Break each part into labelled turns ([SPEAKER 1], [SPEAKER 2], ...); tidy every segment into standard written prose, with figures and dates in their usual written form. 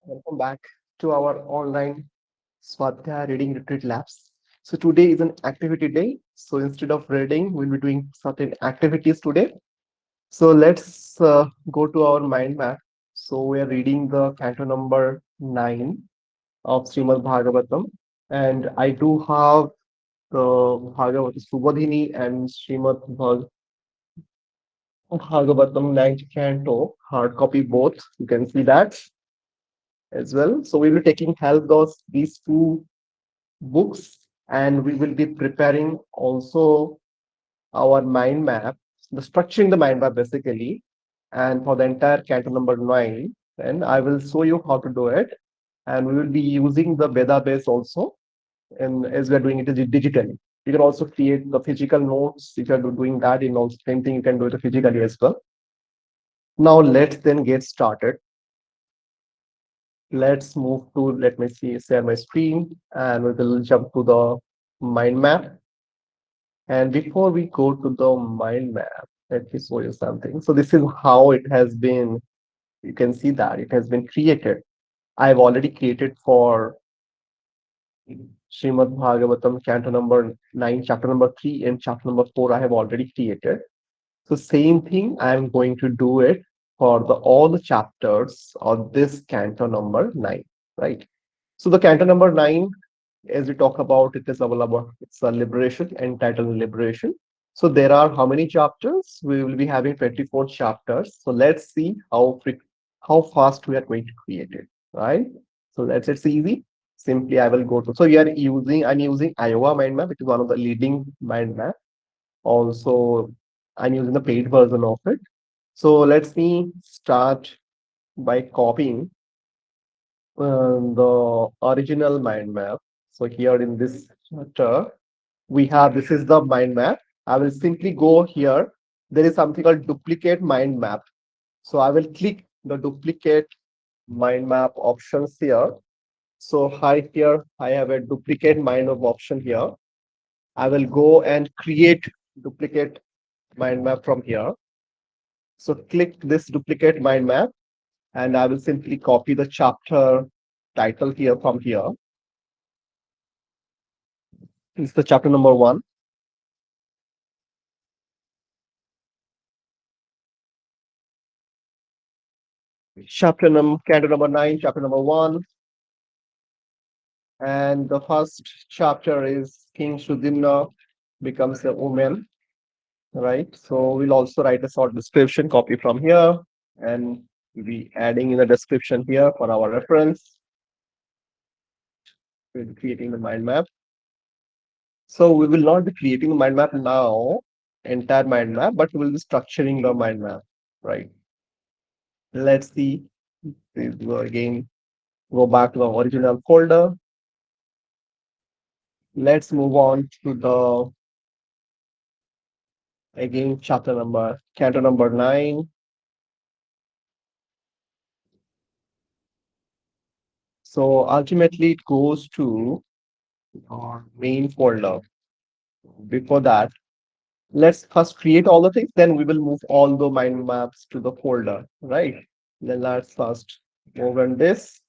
[SPEAKER 1] Welcome back to our online Swadhyaya reading retreat labs. So today is an activity day. So instead of reading, we'll be doing certain activities today. So let's go to our mind map. So we are reading the canto number 9 of Srimad Bhagavatam. And I do have the Bhagavata Subodhini and Bhagavatam 9th canto, hard copy both. You can see that as well. So we will be taking help of these two books, and we will be preparing also our mind map, the structuring the mind map basically, and for the entire canto number 9. And I will show you how to do it, and we will be using the Veda base also, and as we are doing it digitally. You can also create the physical notes if you are doing that. In also same thing, you can do it physically as well. Now let's then get started. Let's move to, let me see, share my screen, and we will jump to the mind map. And before we go to the mind map, let me show you something. So this is how it has been. You can see that it has been created. I've already created for Srimad Bhagavatam, canto number 9, chapter number 3, and chapter number 4. I have already created. So same thing, I'm going to do it for the all the chapters of this canto number 9, right? So the canto number 9, as we talk about, it is about it's a liberation, entitled liberation. So there are how many chapters? We will be having 24 chapters. So let's see how fast we are going to create it, right? So that's it's easy. Simply I will go to, so I'm using Iowa mind map, which is one of the leading mind map. Also, I'm using the paid version of it. So let me start by copying the original mind map. So here in this chapter, we have, this is the mind map. I will simply go here. There is something called duplicate mind map. So I will click the duplicate mind map options here. So hi here, I have a duplicate mind map option here. I will go and create duplicate mind map from here. So click this duplicate mind map, and I will simply copy the chapter title here from here. It's the chapter number 1. Canto number 9, chapter number 1. And the first chapter is King Sudimna becomes a woman, right? So we'll also write a short description, copy from here, and we'll be adding in the description here for our reference. We'll be creating the mind map. So we will not be creating the mind map now, entire mind map, but we will be structuring the mind map, right? Let's see. Please go again, go back to the original folder. Let's move on to the, again, canto number 9. So ultimately it goes to our main folder. Before that, let's first create all the things, then we will move all the mind maps to the folder, right? Then let's first open this,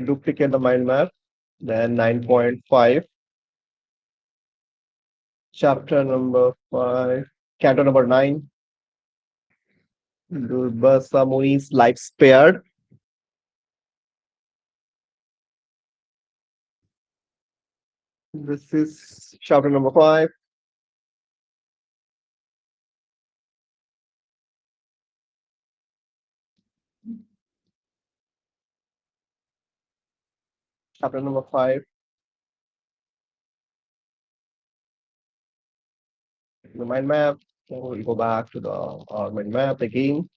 [SPEAKER 1] duplicate the mind map, then 9.5, chapter number 5, canto number 9, Durvasa Muni's life spared. This is chapter number 5. Chapter number 5, the mind map. So we'll go back to the mind map again.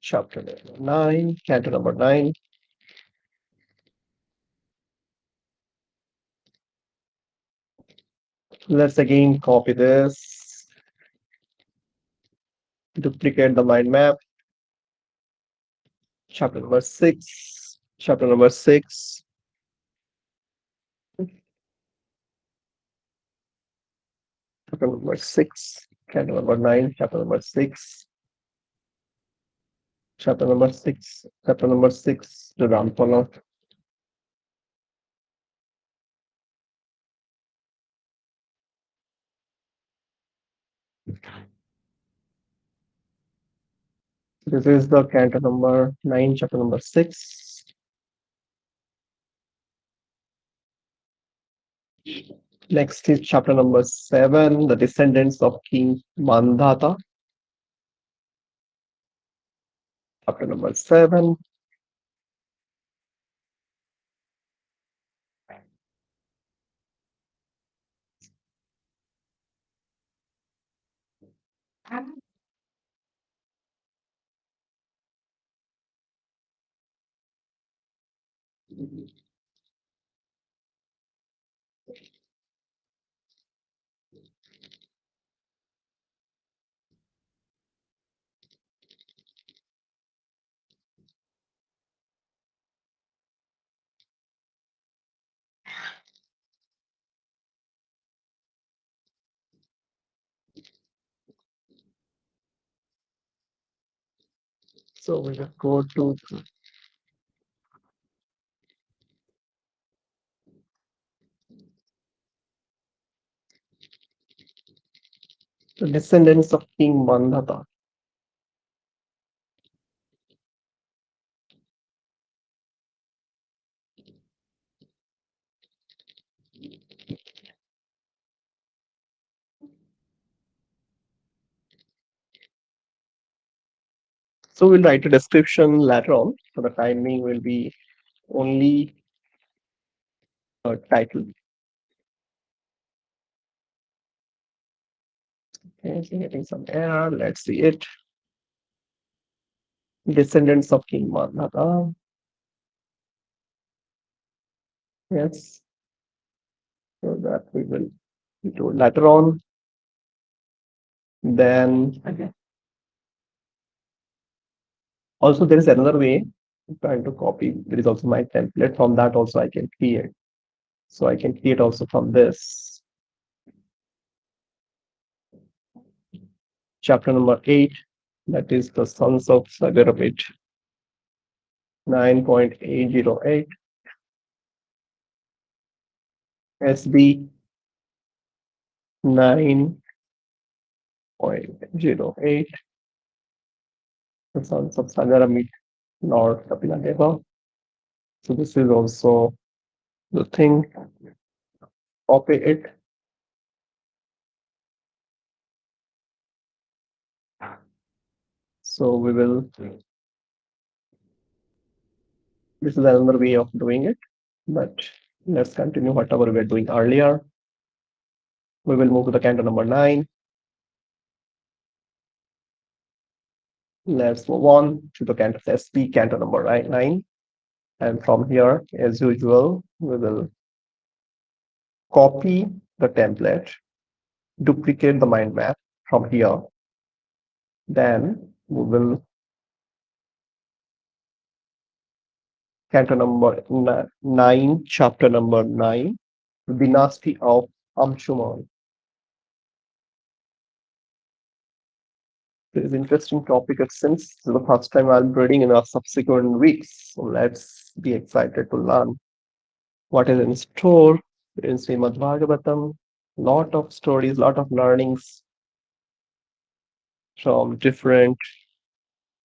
[SPEAKER 1] Chapter number 9, canto number 9. Let's again copy this, duplicate the mind map. Chapter number 6. chapter number 6, chapter number 6, canto number 9, chapter number 6, chapter number 6, chapter number 6, the Rampala. This is the canto number 9, chapter number 6. Next is chapter number 7, the descendants of King Mandhata. Chapter number 7. So we will go to the descendants of King Mandhata. So we'll write a description later on. So the timing will be only a title. Okay, so getting some error. Let's see it. Descendants of King Mandhata. Yes. So that we will do later on. Then also there is another way. I'm trying to copy. There is also my template. From that also I can create. So I can create also from this. Chapter number 8, that is the sons of Sagarabit, 9.808, SB 9.08, the sons of Sagarabit, Lord Kapinadeva. So this is also the thing. Copy it. So we will, this is another way of doing it, but let's continue whatever we were doing earlier. We will move to the canto number 9. Let's move on to the canto SP, canto number 9. And from here, as usual, we will copy the template, duplicate the mind map from here. Then we will canto number 9, chapter number 9, dynasty of Amshuman. This is an interesting topic since this is the first time I'm reading in our subsequent weeks. So let's be excited to learn what is in store in Srimad Bhagavatam. Lot of stories, lot of learnings from different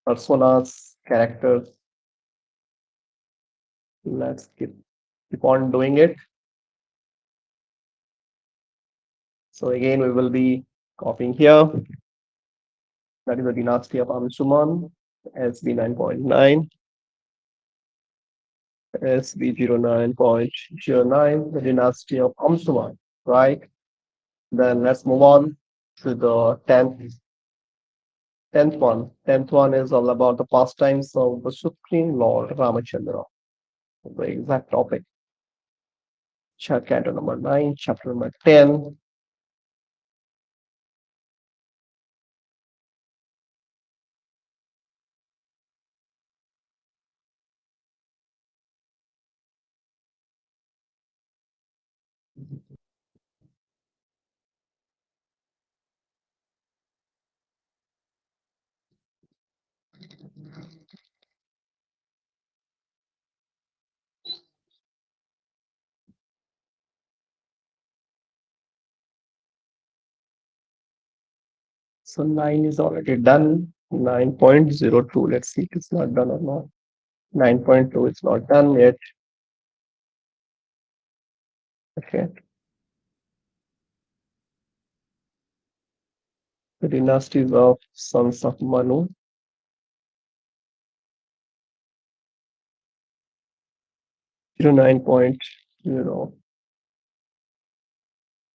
[SPEAKER 1] personas, characters. Let's keep on doing it. So again, we will be copying here. That is the dynasty of Amsuman, SB 9.9, SB 09.09, the dynasty of Amsuman, right? Then let's move on to the 10th one. 10th one is all about the pastimes of the Supreme Lord Ramachandra. The exact topic. Canto number 9, chapter number 10. So 9 is already done. 9.02. Let's see if it's not done or not. 9.2 is not done yet. Okay. The dynasties of sons of Manu. 9.0.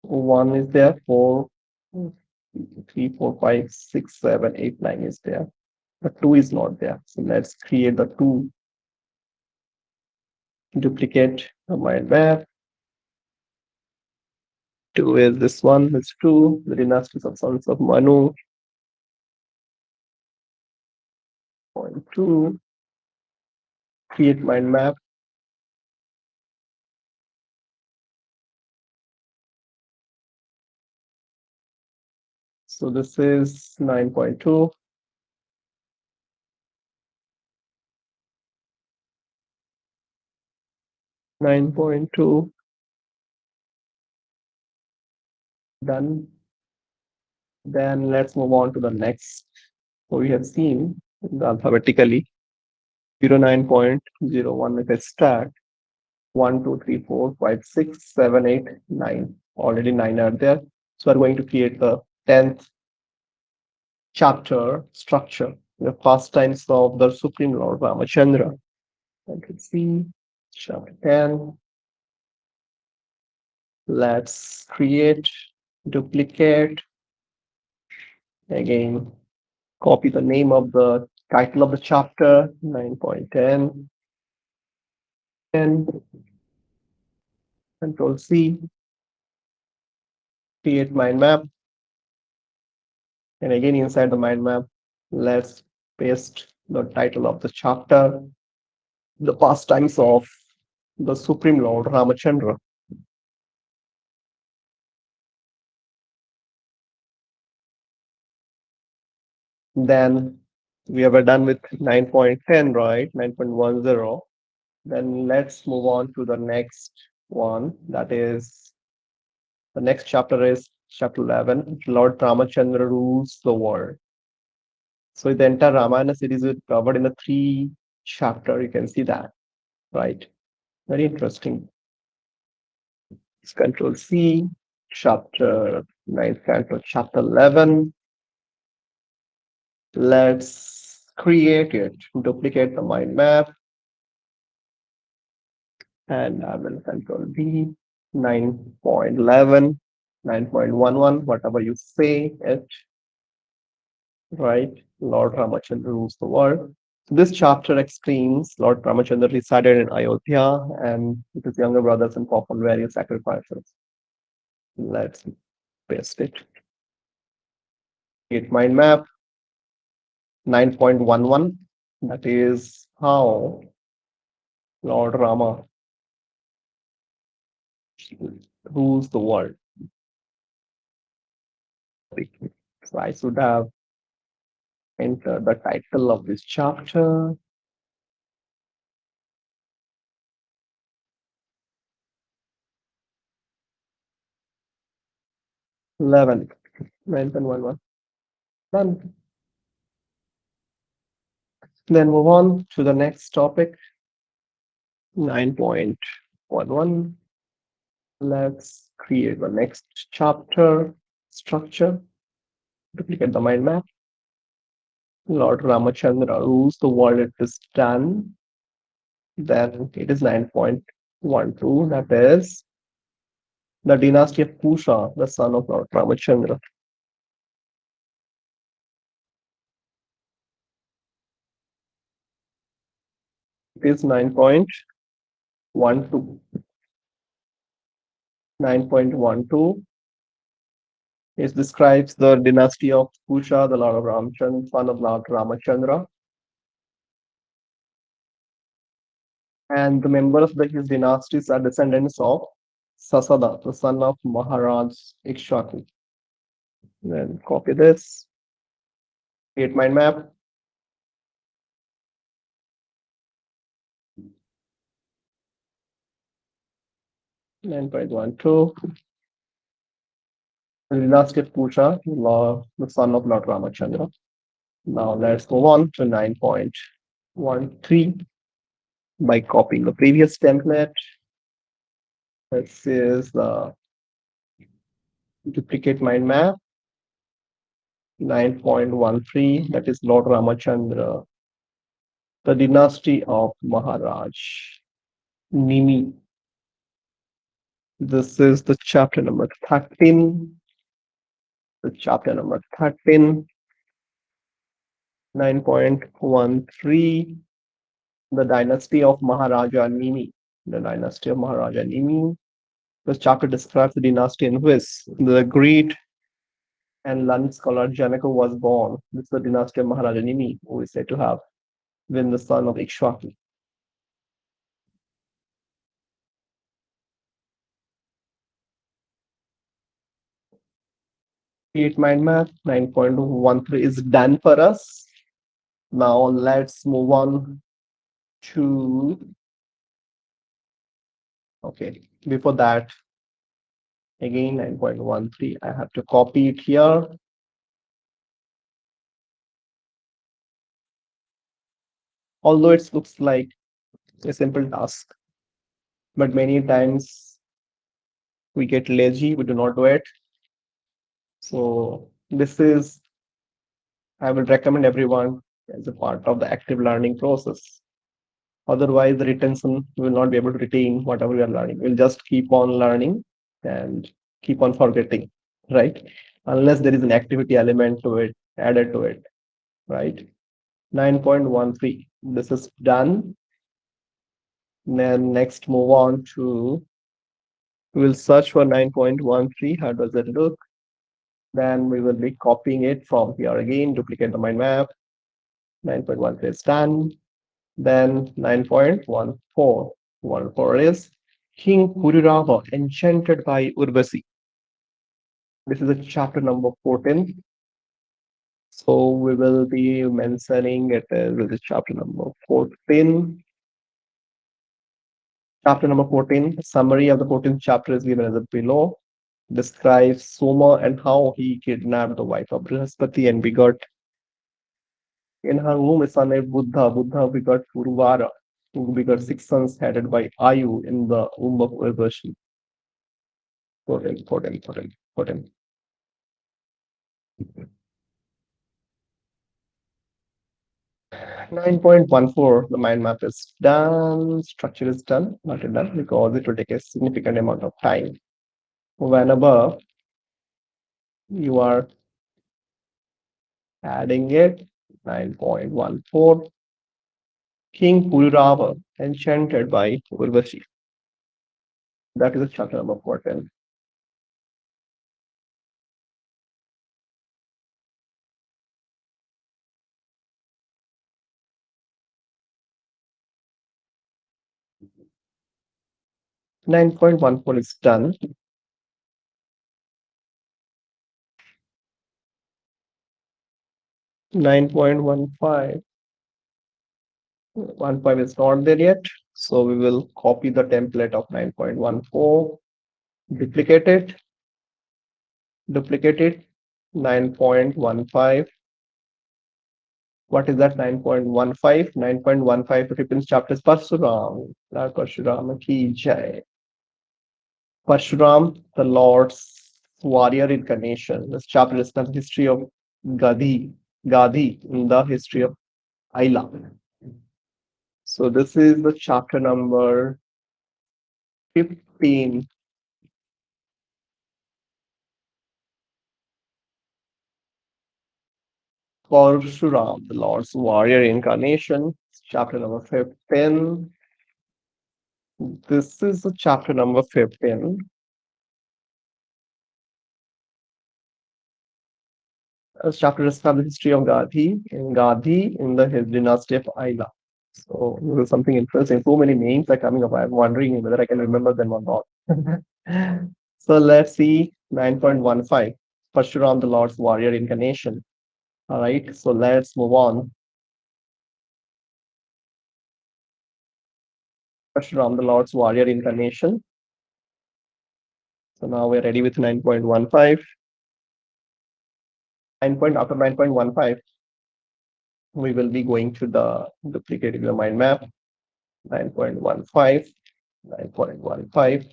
[SPEAKER 1] 1 is there. 4, 3, 4, 5, 6, 7, 8, 9 is there. But 2 is not there. So let's create the 2. Duplicate the mind map. 2 is this one. It's 2. The dynasties of sons of Manu. 0.2. Create mind map. So this is 9.2. Done. Then let's move on to the next. So we have seen alphabetically 09.01 if I start 1, 2, 3, 4, 5, 6, 7, 8, 9. Already 9 are there. So we're going to create the 10th chapter structure, the pastimes of the Supreme Lord Ramachandra. You can see chapter 10. Let's create, duplicate, again, copy the name of the title of the chapter, 9.10, and Control C, create mind map. And again, inside the mind map, let's paste the title of the chapter, the pastimes of the Supreme Lord Ramachandra. Then we are done with 9.10, right? 9.10. Then let's move on to the next one. That is, the next chapter is chapter 11. Lord Ramachandra rules the world. So the entire Ramayana series is covered in a 3 chapter. You can see that, right? Very interesting. Let's Control C, chapter 9, Control chapter 11. Let's create it, duplicate the mind map, and I will Control V, 9.11, 9.11, whatever you say it, right? Lord Ramachandra rules the world. So this chapter explains Lord Ramachandra resided in Ayodhya and with his younger brothers and performed various sacrifices. Let's paste it. Create mind map, 9.11. That is how Lord Rama rules the world. So I should have entered the title of this chapter. 11, 9.11. Done. Then move on to the next topic, 9.11. Let's create the next chapter structure. Duplicate the mind map. Lord Ramachandra rules the world. It is done. Then it is 9.12. That is the dynasty of Kusha, the son of Lord Ramachandra. It is 9.12. 9.12. It describes the dynasty of Kusha, the Lord of Ramchandra, son of Lord Ramachandra. And the members of his dynasties are descendants of Sasada, the son of Maharaj Ikshvaku. Then copy this, create mind map, 9.12. Dynasty of Kusha, the son of Lord Ramachandra. Now let's move on to 9.13 by copying the previous template. This is the duplicate mind map. 9.13, that is Lord Ramachandra, the dynasty of Maharaj Nimi. This is the chapter number 13. The chapter number 13, 9.13, the dynasty of Maharaja Nimi. The dynasty of Maharaja Nimi. This chapter describes the dynasty in which the great and learned scholar Janaka was born. This is the dynasty of Maharaja Nimi, who is said to have been the son of Ikshwaki. Create mind map 9.13 is done for us. Now let's move on to, okay, before that, again 9.13, I have to copy it here. Although it looks like a simple task, but many times we get lazy, we do not do it. So this is, I will recommend everyone as a part of the active learning process. Otherwise, the retention will not be able to retain whatever we are learning. We'll just keep on learning and keep on forgetting, right? Unless there is an activity element to it, added to it, right? 9.13. This is done. Then next move on to, we'll search for 9.13. How does it look? Then we will be copying it from here again, duplicate the mind map. 9.13 is done. Then 9.14. 14 is King Pururava, enchanted by Urvasi. This is a chapter number 14. So we will be mentioning it as this is chapter number 14. Chapter number 14, summary of the 14th chapter is given as below. Describes Soma and how he kidnapped the wife of Brihaspati and begot in her womb a son named Buddha. Buddha begot Purvara, who begot 6 sons headed by Ayu in the womb of Urvashi. 14, 14, 14, 14. 9.14, the mind map is done, structure is done, not done because it will take a significant amount of time. Whenever you are adding it, 9.14, King Pururava, enchanted by Urvashi. That is chapter number 14. 9.14 is done. 9.15. 15 is not there yet. So we will copy the template of 9.14, duplicate it, 9.15. What is that 9.15? 9.15 repeats chapters Parshuram. Lord Parshuram ki jai. Parshuram, the Lord's warrior incarnation. This chapter is the history of Gadhi in the history of Aila. So this is the chapter number 15. Parshuram, the Lord's warrior incarnation. Chapter number 15. This is the chapter number 15. Chapter describes the history of Gadhi in the dynasty of Aila. So this is something interesting. So many names are coming up. I'm wondering whether I can remember them or not. So let's see 9.15. Parshuram, the Lord's warrior incarnation. All right. So let's move on. Parshuram, the Lord's warrior incarnation. So now we're ready with 9.15. After 9.15, we will be going to the duplicating the mind map. 9.15, 9.15.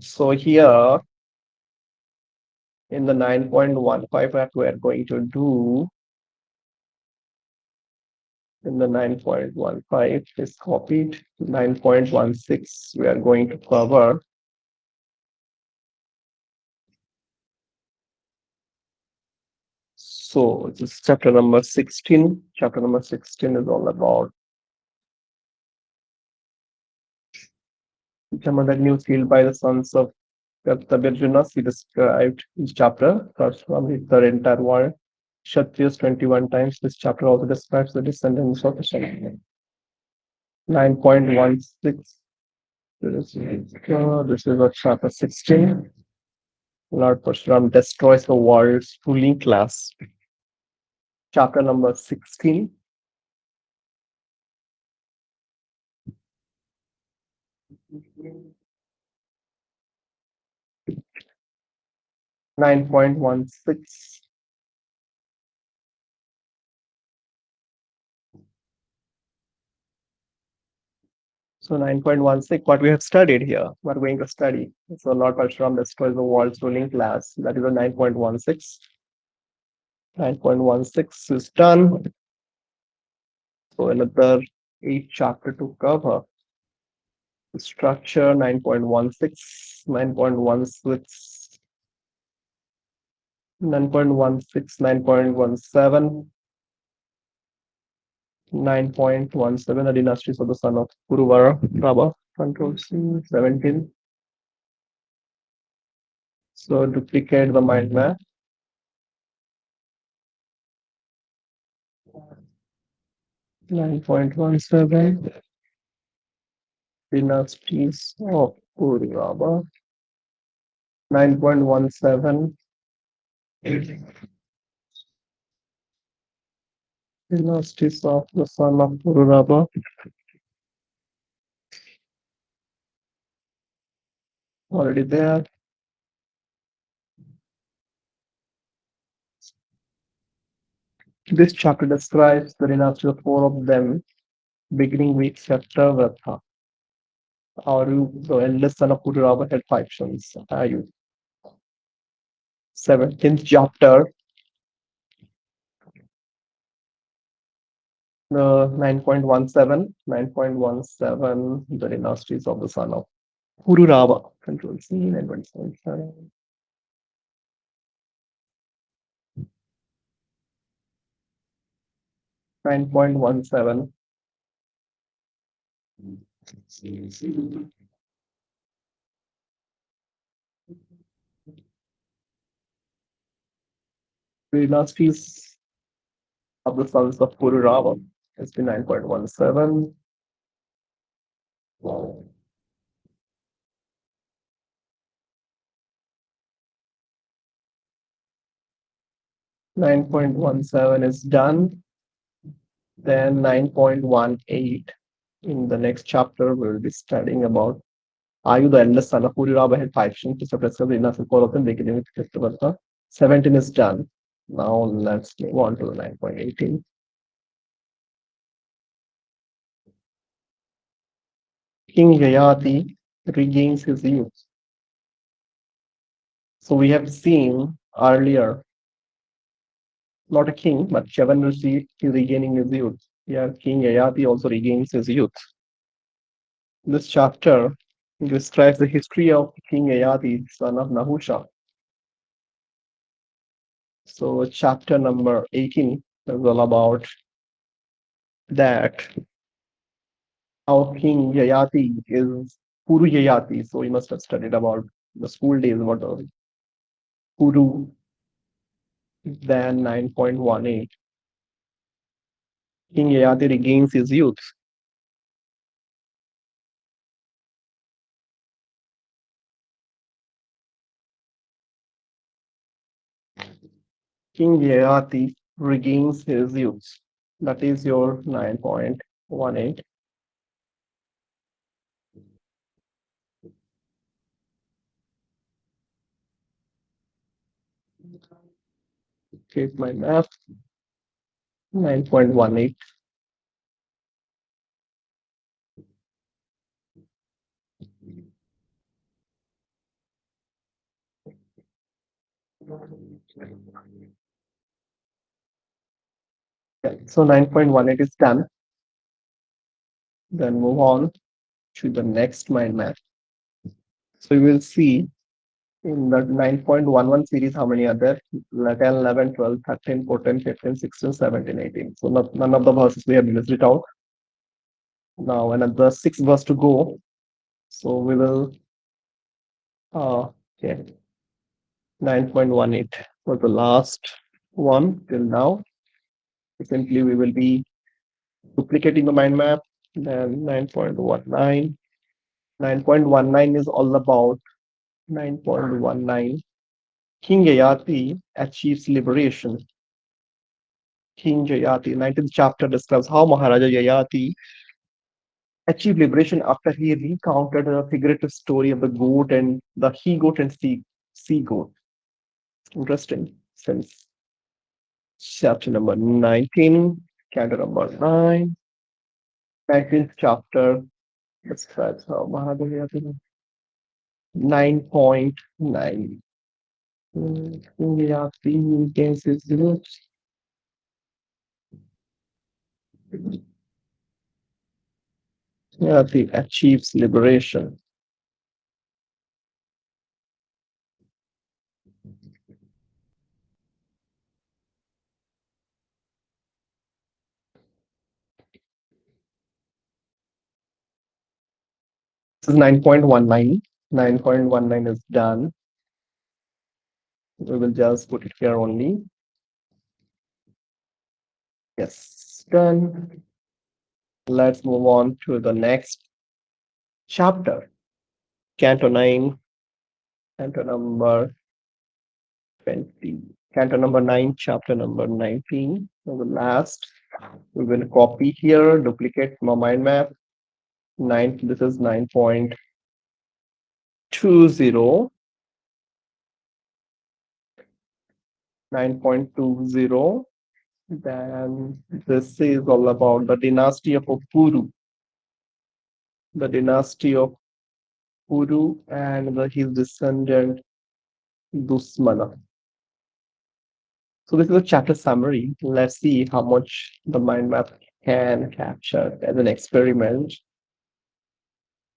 [SPEAKER 1] So here in the 9.15 that we are going to do, in the 9.15 is copied. 9.16 we are going to cover. So this is chapter number 16. Chapter number 16 is all about that new field by the sons of Kartabirjunas. He described each chapter first from the entire world. Kshatriyas 21 times. This chapter also describes the descendants of the Kshatriya. 9.16. This is a chapter 16. Lord Parshuram destroys the world's ruling class. Chapter number 16. Nine point 16. So 9.16, what we have studied here, we're going to study. So Lord Parshuram destroys the world's ruling class. That is a 9.16. 9.16 is done. So another 8 chapter to cover. Structure 9.16, 9.16, 9.16, 9.17, 9.17, the dynasties of the son of Kuruvara, Raba, control C, 17. So duplicate the mind map. 9.17, dynasties of Kuruvara. 9.17, dynasties of the son of Kururaba. Already there. This chapter describes the dynasty of 4 of them, beginning with Kshatravatha. Ayu, the eldest son of Kururaba, had 5 sons. Ayu. 17th chapter, the 9.17, 9.17, the dynasties of the son of Kururaba. Control C, 9.17. 9.17. Dynasties of the sons of Kururaba has been 9.17. 9.17 is done. Then 9.18. In the next chapter, we'll be studying about Ayu, the eldest son of Puriraba, had 5 sons. To suppress the enough all of them, beginning with Krishnavarta. 17 is done. Now let's move on to the 9.18. King Yayati regains his youth. So we have seen earlier, not a king, but Chavan Rishi is regaining his youth. Here, King Yayati also regains his youth. This chapter describes the history of King Yayati, son of Nahusha. So chapter number 18 is all about that. How King Yayati is Puru Yayati. So we must have studied about the school days about the Puru. Then 9.18. King Yayati regains his youth. King Yayati regains his youth. That is your 9.18. Duplicate my map. 9.18. Okay, so 9.18 is done. Then move on to the next mind map. So you will see in the 9.11 series how many are there? 10, 11, 12, 13, 14, 15, 16, 17, 18. So none of the verses we have listed it out. Now another 6 verse to go. So we will, okay, 9.18 for the last one till now. Simply we will be duplicating the mind map. Then 9.19. 9.19 is all about 9.19. King Yayati achieves liberation. King Yayati, 19th chapter describes how Maharaja Yayati achieved liberation after he recounted a figurative story of the goat and the he goat and sea goat. Interesting. Since chapter number 19, canto number 9, 19th chapter describes how Maharaja Yayati 9.9. Yayati gains his Yayati achieves liberation. This is 9.19. 9.19 is done. We will just put it here only. Yes, done. Let's move on to the next chapter. Canto 9, canto number 20. Canto number 9, chapter number 19. So the last, we will copy here, duplicate my mind map. This is 9.20. 9.20. Then this is all about the dynasty of Puru. The dynasty of Puru and his descendant Dusmana. So this is a chapter summary. Let's see how much the mind map can capture as an experiment.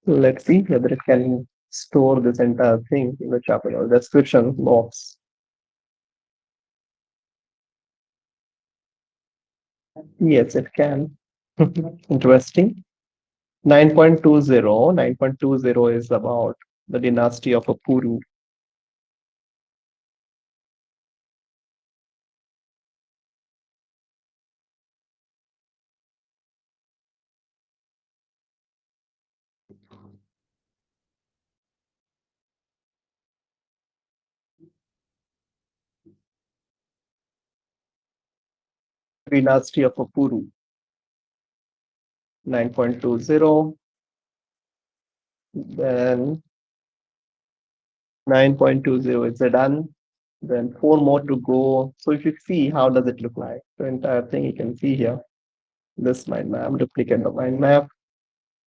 [SPEAKER 1] Let's see whether it can store this entire thing in the chapter or description box. Yes, it can. Interesting. 9.20. 9.20 is about the dynasty of Puru. Dynasty of Puru. 9.20. Then 9.20 is done. Then 4 more to go. So if you see, how does it look like? The entire thing you can see here. This mind map, duplicate the mind map.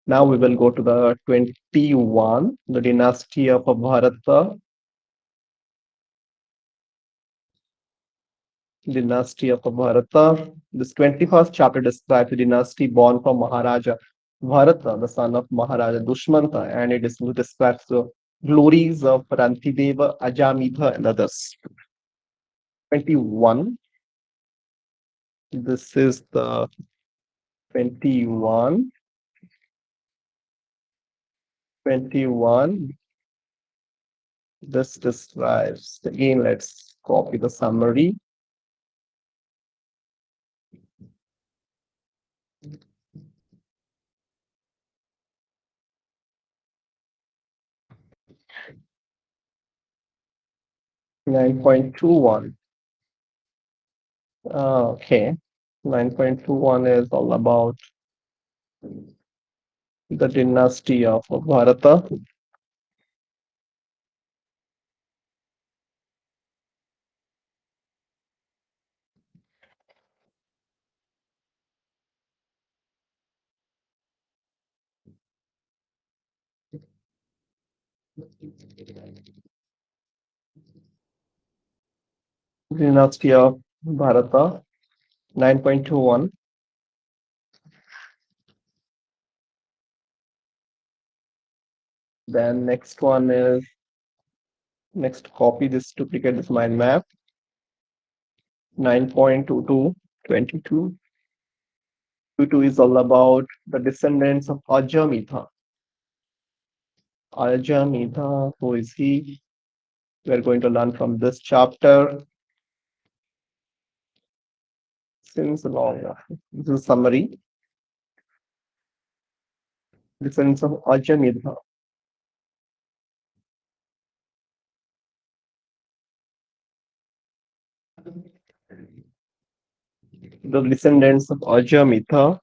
[SPEAKER 1] Now we will go to the 21, the dynasty of Bharata. Dynasty of Bharata. This 21st chapter describes the dynasty born from Maharaja Bharata, the son of Maharaja Dushmanta, and it describes the glories of Rantideva, Ajamidha, and others. 21. This is the 21. 21. This describes, again, let's copy the summary. Nine point two one. Okay. 9.21 is all about the dynasty of Bharata. Dynasty of Bharata, 9.21. Then next one is, next copy this duplicate this mind map, 9.22, 22. 22 is all about the descendants of Ajamitha. Ajamitha, who is he? We are going to learn from this chapter. Since long, this is a summary. Descendants of Ajamitha. The descendants of Ajamitha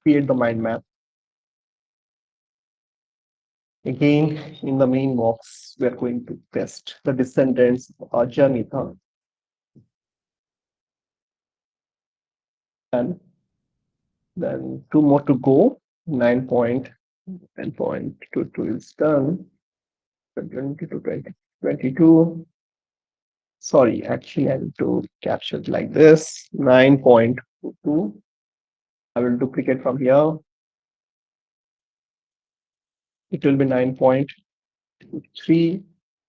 [SPEAKER 1] create the mind map. Again, in the main box, we are going to test the descendants of Ajamitha. And then two more to go. 9.10.22 is done. 20 to 20, 22. Sorry, actually, I need to capture it like this. 9.22. I will duplicate from here. It will be 9.23.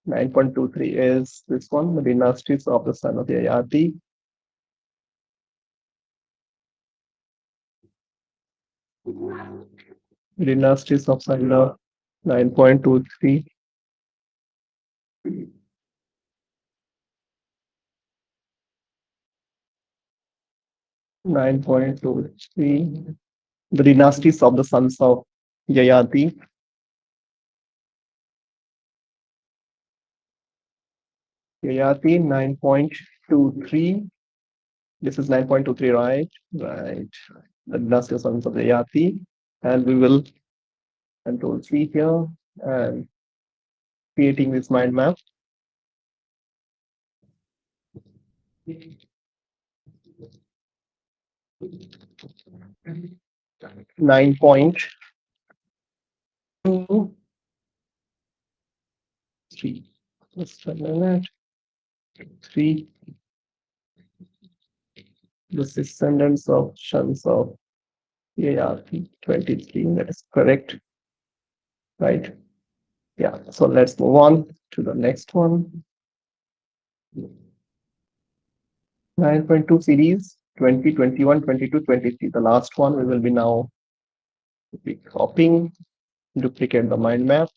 [SPEAKER 1] 9.23 is this one, the dynasties of the son of Yayati. Dynasties of Sandra, 9.23. 9.23. The dynasties of the sons of Yayati. Yayati, 9.23. This is 9.23, right? Right. The dynasty of sons of Yayati. And we will control C here and creating this mind map. 9.23. Just a minute. 3. The descendants of sons of Yayati, 23. That is correct. Right. Yeah. So let's move on to the next one. 9.2 series, 20, 21, 22, 23. The last one we will be now copying, duplicate the mind map.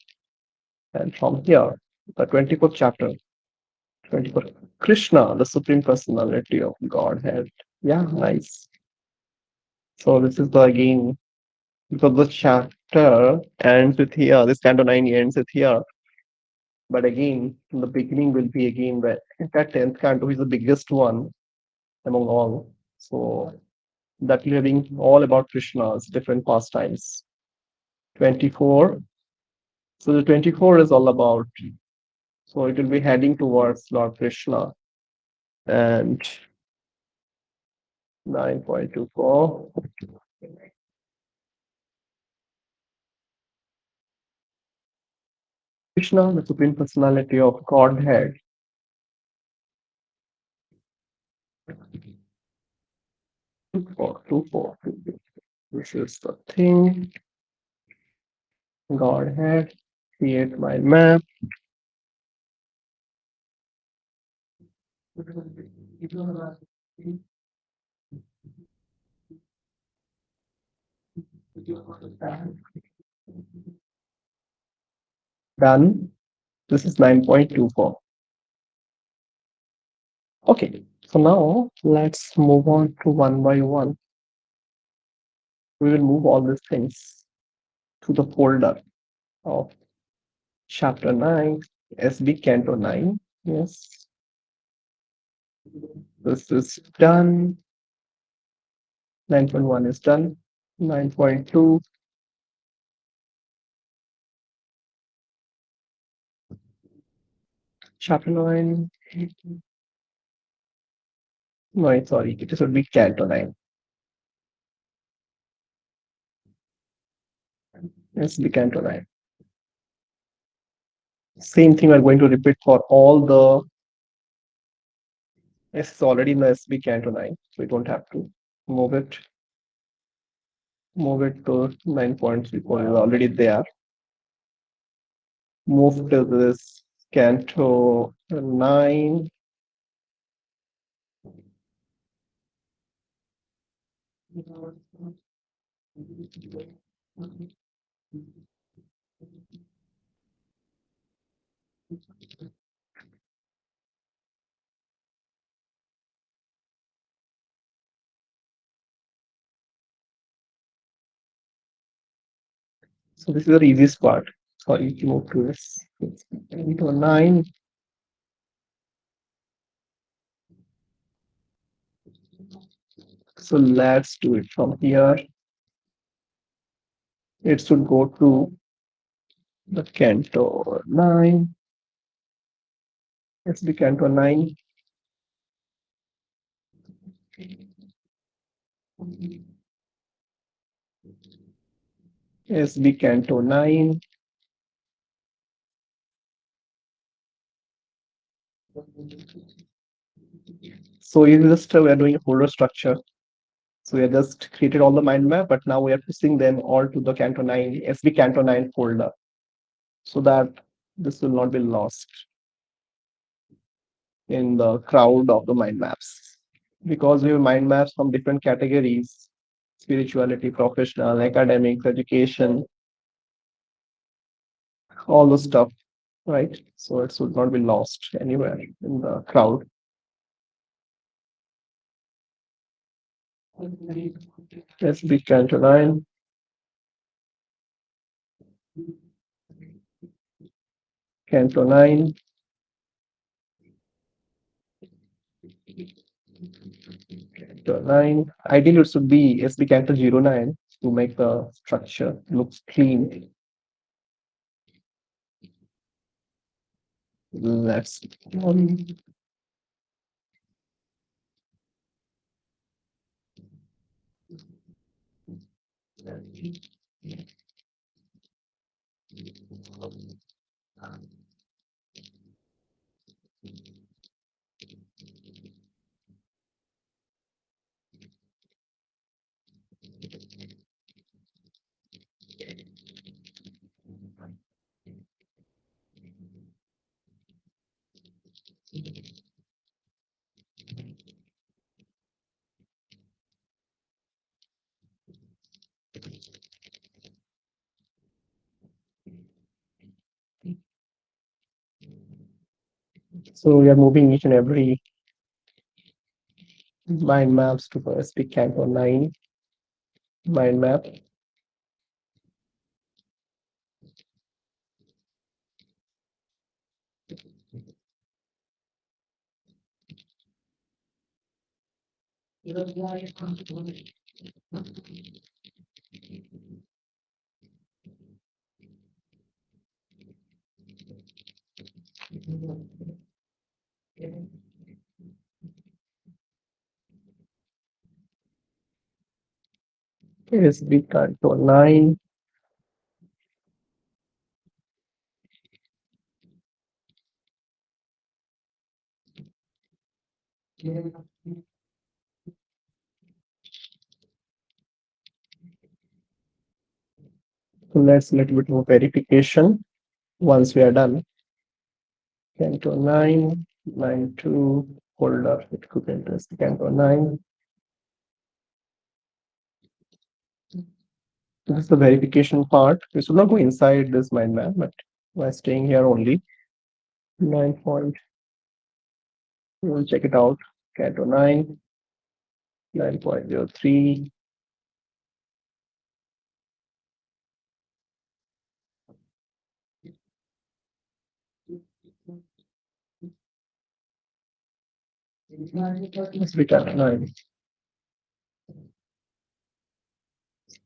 [SPEAKER 1] And from here, the 24th chapter, 24th, Krishna, the Supreme Personality of Godhead. Yeah, nice. So this is the again, because the chapter ends with here, this canto 9 ends with here. But again, in the beginning will be again the 10th canto is the biggest one among all. So that will be all about Krishna's different pastimes. 24. So the 24 is all about, so it will be heading towards Lord Krishna. And 9.24. Krishna, the Supreme Personality of Godhead. Two, four. This is the thing. Godhead. Create my map. Done. This is 9.24. Okay, so now let's move on to one by one. We will move all these things to the folder of chapter 9, SB Canto 9. Yes, this is done. 9.1 is done. 9.2. Chapter 9. No, sorry, it should be Canto 9. SB Canto 9. Same thing we're going to repeat for all the. It's already in the SB Canto 9, so we don't have to move it. Move it to 9.34 is already there. Move to this Canto 9. So this is the easiest part. Sorry, move to this Canto 9. So let's do it from here. It should go to the Canto 9. It's the Canto 9. It's the Canto 9. So in this, we are doing a folder structure. So we have just created all the mind map, but now we are pushing them all to the Canto 9, SB Canto 9 folder, so that this will not be lost in the crowd of the mind maps. Because we have mind maps from different categories: spirituality, professional, academics, education, all the stuff, right? So it should not be lost anywhere in the crowd. SB Canto 9, Canto 9. Canto 9. Ideally, it should be SB Canto 09 to make the structure looks clean. Let's so we are moving each and every mind maps to the SB Canto 9 mind map. SB Canto 9. So let's little bit more verification once we are done. Canto 9, 9.2 folder. It could enter SB Canto 9. This is the verification part. We should not go inside this mind map, but by staying here only. 9 point. We will check it out. Canto 9, 9.03. Let's be Canto 9.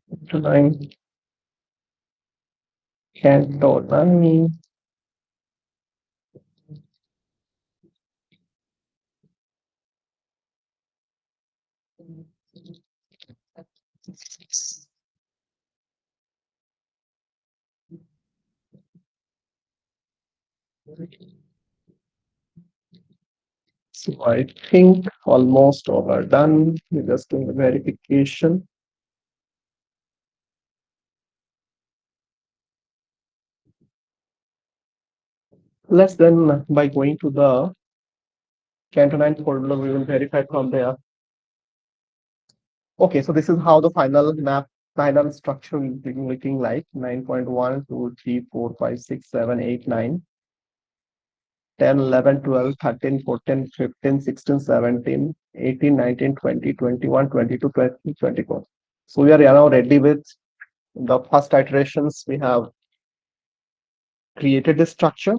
[SPEAKER 1] Canto 9. Canto 9. So I think almost all are done. We're just doing a verification. Let's then, by going to the Canton 9 folder, we will verify from there. Okay, so this is how the final map, final structure will be looking like 9.1, 2, 3, 4, 5, 6, 7, 8, 9, 10, 11, 12, 13, 14, 15, 16, 17, 18, 19, 20, 21, 22, 23, 24. So we are now ready with the first iterations. We have created this structure.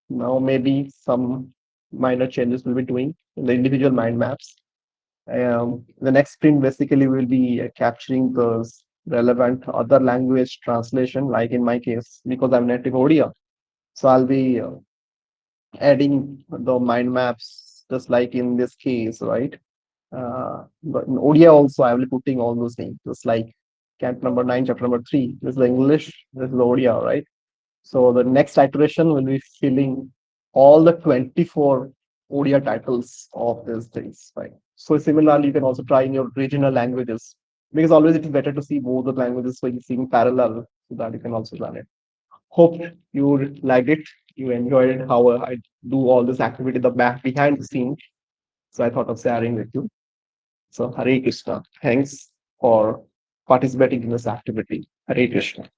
[SPEAKER 1] Now maybe some minor changes we'll be doing in the individual mind maps. The next sprint basically will be capturing those relevant other language translation, like in my case, because I'm native Odia. So I'll be adding the mind maps, just like in this case, right? But in Odia also, I will be putting all those things, just like camp number 9, chapter number 3. This is the English, this is the Odia, right? So the next iteration will be filling all the 24 ODI titles of these things, right? So similarly, you can also try in your regional languages, because always it is better to see both the languages so you see in parallel so that you can also run it. Hope you liked it. You enjoyed it, how I do all this activity, the back behind the scenes. So I thought of sharing with you. So Hare Krishna. Thanks for participating in this activity. Hare Krishna.